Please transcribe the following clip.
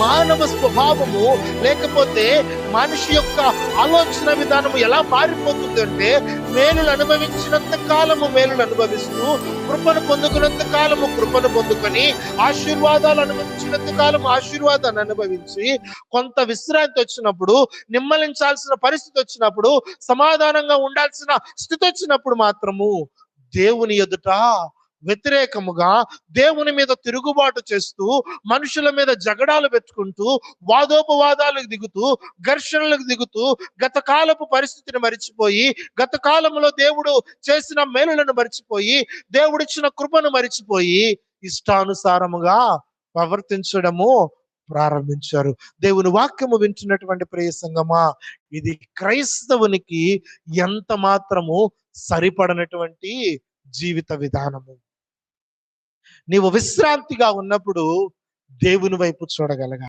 మానవ స్వభావము లేకపోతే మనిషి యొక్క ఆలోచన విధానము ఎలా మారిపోతుందంటే, మేలులు అనుభవించినంత కాలము మేలులు అనుభవిస్తూ, కృపను పొందుకున్నంత కాలము కృపను పొందుకొని, ఆశీర్వాదాలు అనుభవించినంత కాలం ఆశీర్వాదాన్ని అనుభవించి, కొంత విశ్రాంతి వచ్చినప్పుడు, నిమ్మలించాల్సిన పరిస్థితి వచ్చినప్పుడు, సమాధానంగా ఉండాల్సిన స్థితి వచ్చినప్పుడు మాత్రము దేవుని ఎదుట వ్యతిరేకముగా, దేవుని మీద తిరుగుబాటు చేస్తూ, మనుషుల మీద జగడాలు పెట్టుకుంటూ, వాదోపవాదాలకు దిగుతూ, ఘర్షణలకు దిగుతూ, గత కాలపు పరిస్థితిని మరిచిపోయి, గత కాలంలో దేవుడు చేసిన మేలులను మరిచిపోయి, దేవుడిచ్చిన కృపను మరిచిపోయి, ఇష్టానుసారముగా ప్రవర్తించడము ప్రారంభించారు. దేవుని వాక్యము వింటున్నటువంటి ప్రియ సంగమా, ఇది క్రైస్తవునికి ఎంత మాత్రము సరిపడనటువంటి జీవిత విధానము. నీవు విశ్రాంతిగా ఉన్నప్పుడు దేవుని వైపు చూడగలగాలి.